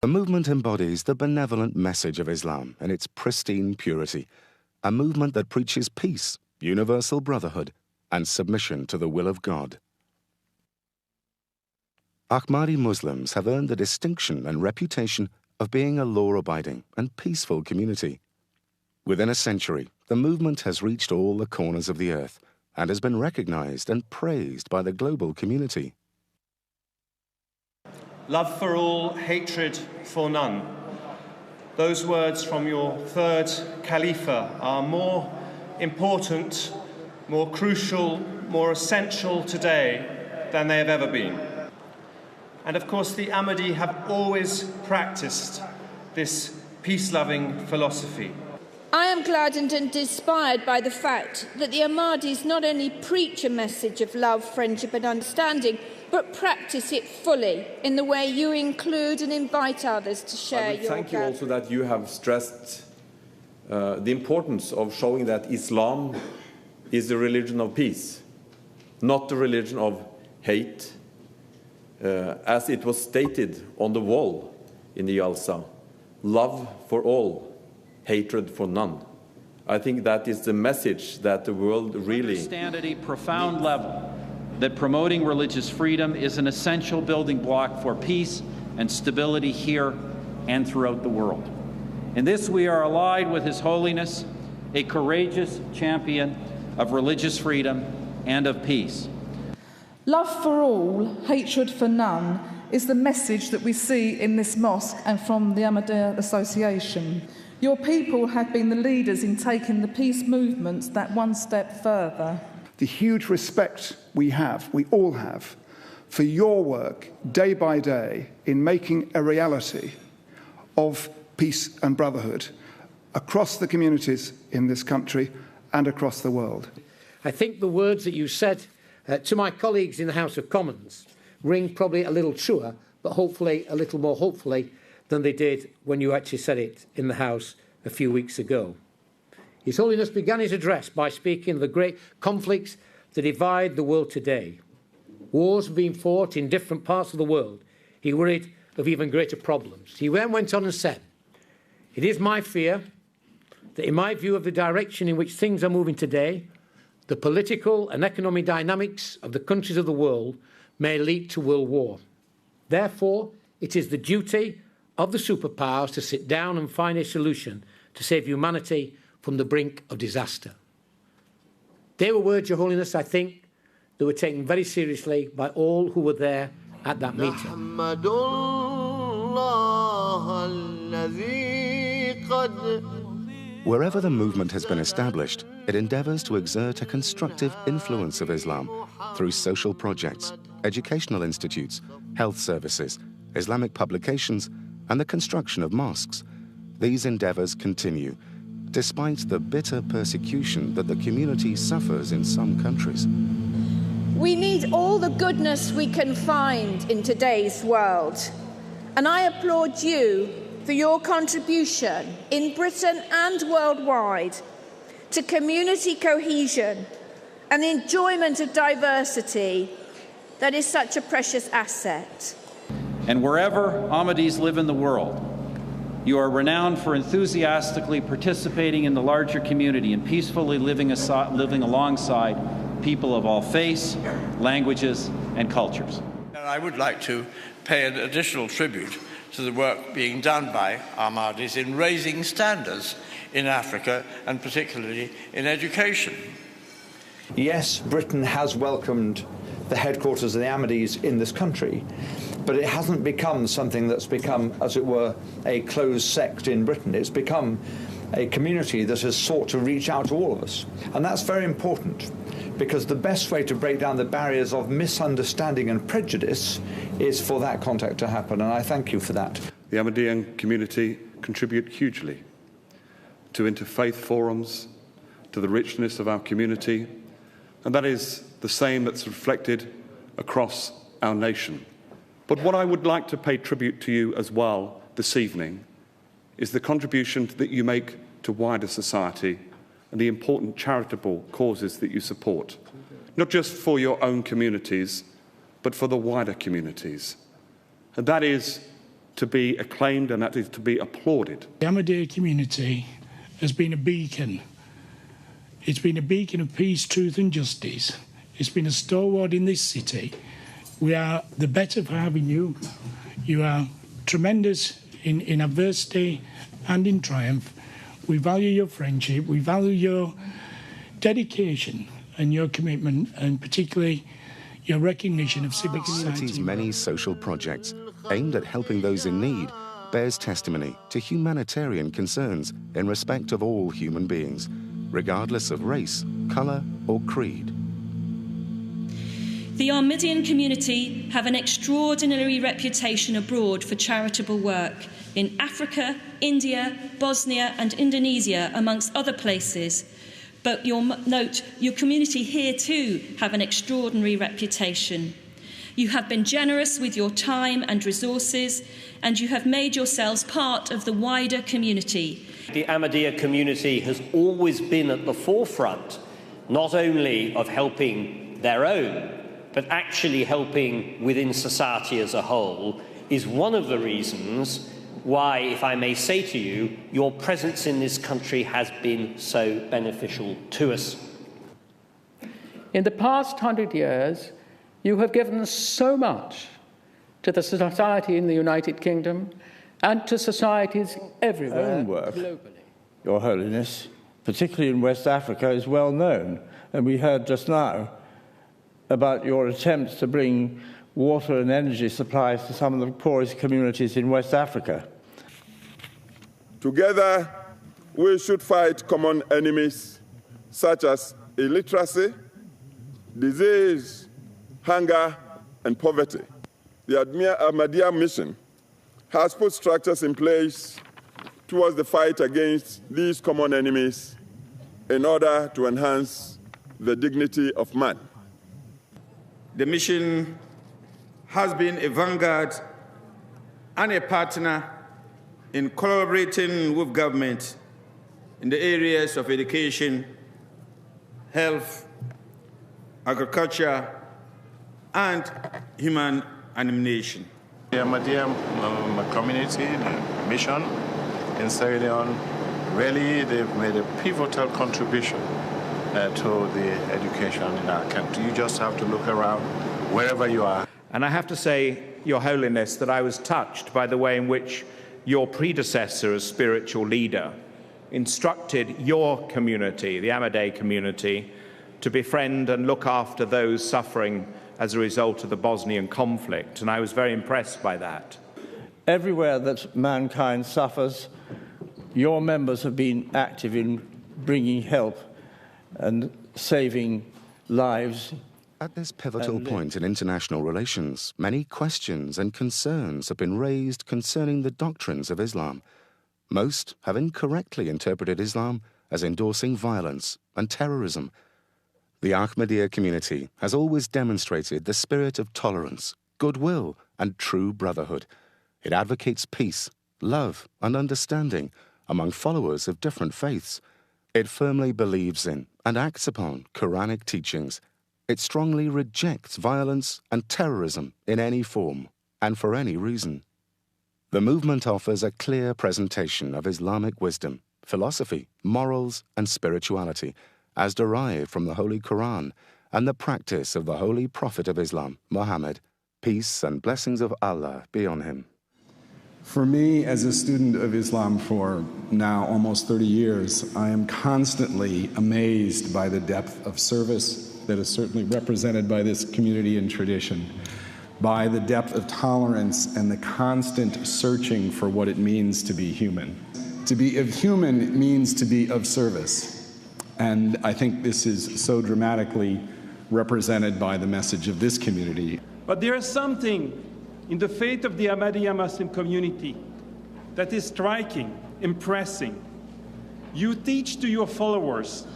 The movement embodies the benevolent message of Islam in its pristine purity, a movement that preaches peace, universal brotherhood, and submission to the will of God. Ahmadi Muslims have earned the distinction and reputation of being a law-abiding and peaceful community. Within a century, the movement has reached all the corners of the earth and has been recognized and praised by the global community. Love for all, hatred for none. Those words from your third Khalifa are more important, more crucial, more essential today than they have ever been. And of course, the Ahmadi have always practiced this peace-loving philosophy. I am gladdened and inspired by the fact that the Ahmadis not only preach a message of love, friendship and understanding, but practice it fully in the way you include and invite others to share your Thank you also that you have stressed the importance of showing that Islam is the religion of peace, not the religion of hate, as it was stated on the wall in the Jalsa. Love for all, hatred for none. I think that is the message that the world really understand at a profound level that promoting religious freedom is an essential building block for peace and stability here and throughout the world. In this we are allied with His Holiness, a courageous champion of religious freedom and of peace. Love for all, hatred for none is the message that we see in this mosque and from the Ahmadiyya Association. Your people have been the leaders in taking the peace movement that one step further. The huge respect we all have, for your work day by day in making a reality of peace and brotherhood across the communities in this country and across the world. I think the words that you said to my colleagues in the House of Commons ring probably a little truer, but hopefully a little more hopefully than they did when you actually said it in the House a few weeks ago. His Holiness began his address by speaking of the great conflicts that divide the world today. Wars have been fought in different parts of the world. He worried of even greater problems. He then went on and said, "It is my fear that in my view of the direction in which things are moving today, the political and economic dynamics of the countries of the world may lead to world war. Therefore, it is the duty of the superpowers to sit down and find a solution to save humanity from the brink of disaster." They were words, Your Holiness, I think, that were taken very seriously by all who were there at that meeting. Wherever the movement has been established, it endeavors to exert a constructive influence of Islam through social projects, educational institutes, health services, Islamic publications, and the construction of mosques. These endeavors continue, despite the bitter persecution that the community suffers in some countries. We need all the goodness we can find in today's world, and I applaud you for your contribution in Britain and worldwide to community cohesion and the enjoyment of diversity that is such a precious asset. And wherever Ahmadis live in the world, you are renowned for enthusiastically participating in the larger community and peacefully living alongside people of all faiths, languages, and cultures. And I would like to pay an additional tribute to the work being done by Ahmadis in raising standards in Africa, and particularly in education. Yes, Britain has welcomed the headquarters of the Ahmadis in this country, but it hasn't become something that's become, as it were, a closed sect in Britain. It's become a community that has sought to reach out to all of us. And that's very important, because the best way to break down the barriers of misunderstanding and prejudice is for that contact to happen, and I thank you for that. The Ahmadiyyan community contribute hugely to interfaith forums, to the richness of our community, and that is the same that's reflected across our nation. But what I would like to pay tribute to you as well this evening is the contribution that you make to wider society and the important charitable causes that you support, not just for your own communities, but for the wider communities. And that is to be acclaimed and that is to be applauded. The Ahmadiyya community has been a beacon. It's been a beacon of peace, truth and justice. It's been a stalwart in this city. We are the better for having you. You are tremendous in adversity and in triumph. We value your friendship. We value your dedication and your commitment, and particularly your recognition of civic society. The city's many social projects aimed at helping those in need bears testimony to humanitarian concerns in respect of all human beings, regardless of race, colour or creed. The Ahmadiyyan community have an extraordinary reputation abroad for charitable work in Africa, India, Bosnia and Indonesia, amongst other places. But note, your community here too have an extraordinary reputation. You have been generous with your time and resources, and you have made yourselves part of the wider community. The Ahmadiyya community has always been at the forefront, not only of helping their own, but actually helping within society as a whole, is one of the reasons why, if I may say to you, your presence in this country has been so beneficial to us. In the past 100 years, you have given so much to the society in the United Kingdom and to societies everywhere globally. Your Holiness, particularly in West Africa, is well known, and we heard just now about your attempts to bring water and energy supplies to some of the poorest communities in West Africa. Together, we should fight common enemies such as illiteracy, disease, hunger, and poverty. The Ahmadiyya mission has put structures in place towards the fight against these common enemies in order to enhance the dignity of man. The mission has been a vanguard and a partner in collaborating with government in the areas of education, health, agriculture, and human animation. The Ahmadiyya community, the mission in Sierra Leone, really they've made a pivotal contribution to the education in our country. You just have to look around wherever you are. And I have to say, Your Holiness, that I was touched by the way in which your predecessor as spiritual leader instructed your community, the Ahmadiyya community, to befriend and look after those suffering as a result of the Bosnian conflict. And I was very impressed by that. Everywhere that mankind suffers, your members have been active in bringing help and saving lives. At this pivotal point in international relations, many questions and concerns have been raised concerning the doctrines of Islam. Most have incorrectly interpreted Islam as endorsing violence and terrorism. The Ahmadiyya community has always demonstrated the spirit of tolerance, goodwill, and true brotherhood. It advocates peace, love, and understanding among followers of different faiths. It firmly believes in and acts upon Quranic teachings. It strongly rejects violence and terrorism in any form and for any reason. The movement offers a clear presentation of Islamic wisdom, philosophy, morals, and spirituality, as derived from the Holy Quran and the practice of the Holy Prophet of Islam, Muhammad. Peace and blessings of Allah be on him. For me, as a student of Islam for now almost 30 years, I am constantly amazed by the depth of service that is certainly represented by this community and tradition, by the depth of tolerance and the constant searching for what it means to be human. To be of human means to be of service. And I think this is so dramatically represented by the message of this community. But there is something in the faith of the Ahmadiyya Muslim community that is striking, impressing. You teach to your followers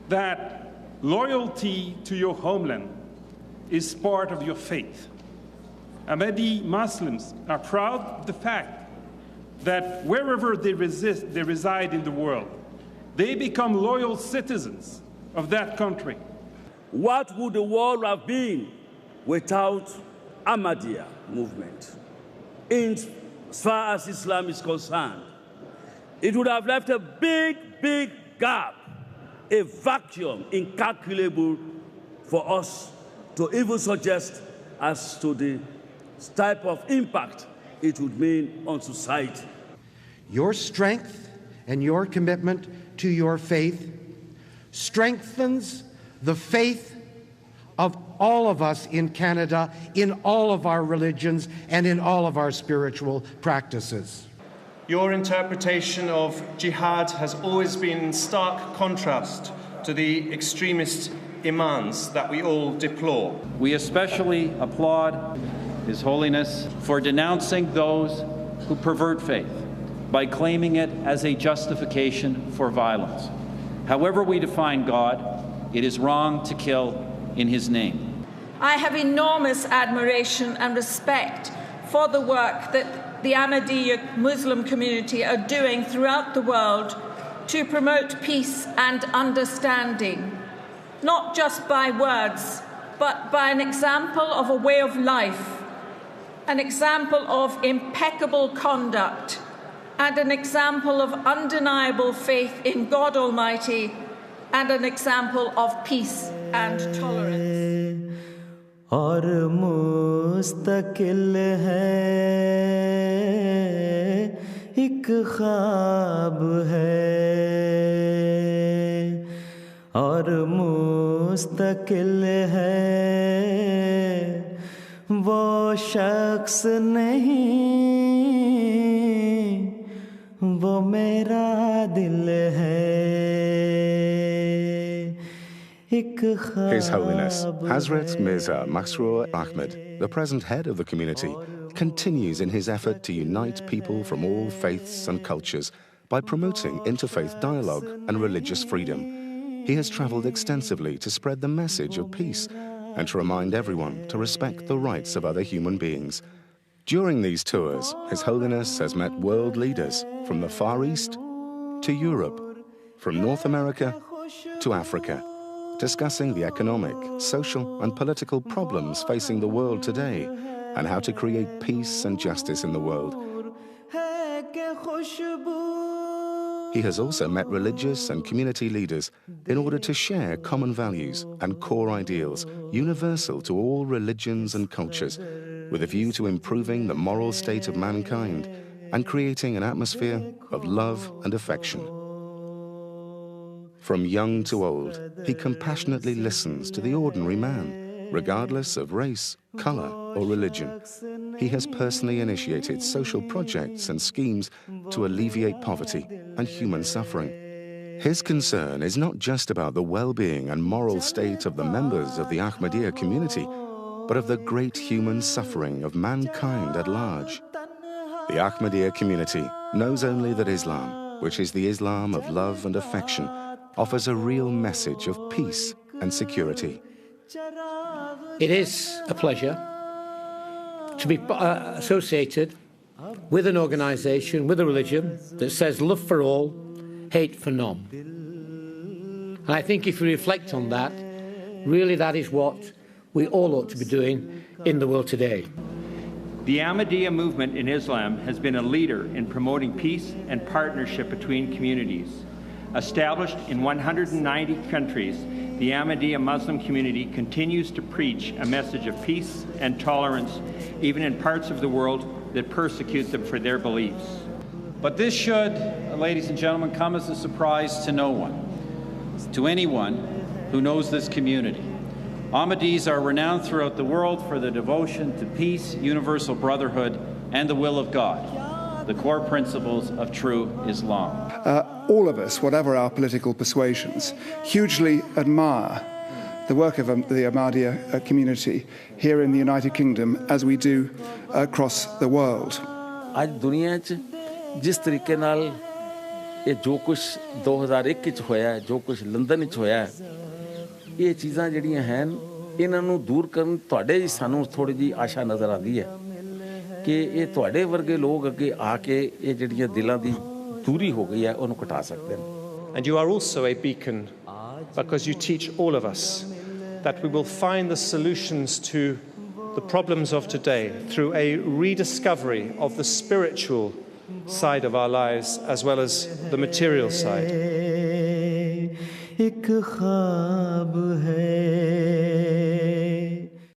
that loyalty to your homeland is part of your faith. Ahmadi Muslims are proud of the fact that wherever they reside in the world, they become loyal citizens of that country. What would the world have been without Ahmadiyya movement? In as far as Islam is concerned. It would have left a big, big gap, a vacuum incalculable for us to even suggest as to the type of impact it would mean on society. Your strength and your commitment to your faith strengthens the faith of all of us in Canada, in all of our religions, and in all of our spiritual practices. Your interpretation of jihad has always been in stark contrast to the extremist imams that we all deplore. We especially applaud His Holiness for denouncing those who pervert faith by claiming it as a justification for violence. However we define God, it is wrong to kill in His name. I have enormous admiration and respect for the work that the Ahmadiyya Muslim community are doing throughout the world to promote peace and understanding, not just by words, but by an example of a way of life, an example of impeccable conduct, and an example of undeniable faith in God Almighty, and an example of peace and tolerance. और मुस्तकिल है एक ख्वाब है और मुस्तकिल है वो शख्स नहीं वो मेरा दिल है His Holiness Hazrat Mirza Masroor Ahmad, the present head of the community, continues in his effort to unite people from all faiths and cultures by promoting interfaith dialogue and religious freedom. He has travelled extensively to spread the message of peace and to remind everyone to respect the rights of other human beings. During these tours, His Holiness has met world leaders from the Far East to Europe, from North America to Africa, discussing the economic, social and political problems facing the world today and how to create peace and justice in the world. He has also met religious and community leaders in order to share common values and core ideals universal to all religions and cultures, with a view to improving the moral state of mankind and creating an atmosphere of love and affection. From young to old, he compassionately listens to the ordinary man, regardless of race, colour or religion. He has personally initiated social projects and schemes to alleviate poverty and human suffering. His concern is not just about the well-being and moral state of the members of the Ahmadiyya community, but of the great human suffering of mankind at large. The Ahmadiyya community knows only that Islam, which is the Islam of love and affection, offers a real message of peace and security. It is a pleasure to be associated with an organisation, with a religion that says love for all, hate for none. And I think if we reflect on that, really that is what we all ought to be doing in the world today. The Ahmadiyya movement in Islam has been a leader in promoting peace and partnership between communities. Established in 190 countries, the Ahmadiyya Muslim community continues to preach a message of peace and tolerance, even in parts of the world that persecute them for their beliefs. But this should, ladies and gentlemen, come as a surprise to no one, to anyone who knows this community. Ahmadis are renowned throughout the world for their devotion to peace, universal brotherhood, and the will of God, the core principles of true Islam. All of us, whatever our political persuasions, hugely admire the work of the Ahmadiyya community here in the United Kingdom, as we do across the world. आज दुनिया च जिस तरीके नाल ये जो कुछ 2001 च होया है, जो कुछ लंदन च होया है, ये चीज़ां जड़ियां हैं, इन्हां नूं दूर करन तुहाडे जी सानूं थोड़ी जी आशा नज़र आती है कि ये तुहाडे वर्गे लोग अगे आके ये जड़ियां दिलां दी दूरी हो गई है उन्होंने घटा सकते हैं. And you are also a beacon because you teach all of us that we will find the solutions to the problems of today through a rediscovery of the spiritual side of our lives as well as the material side. एक ख्वाब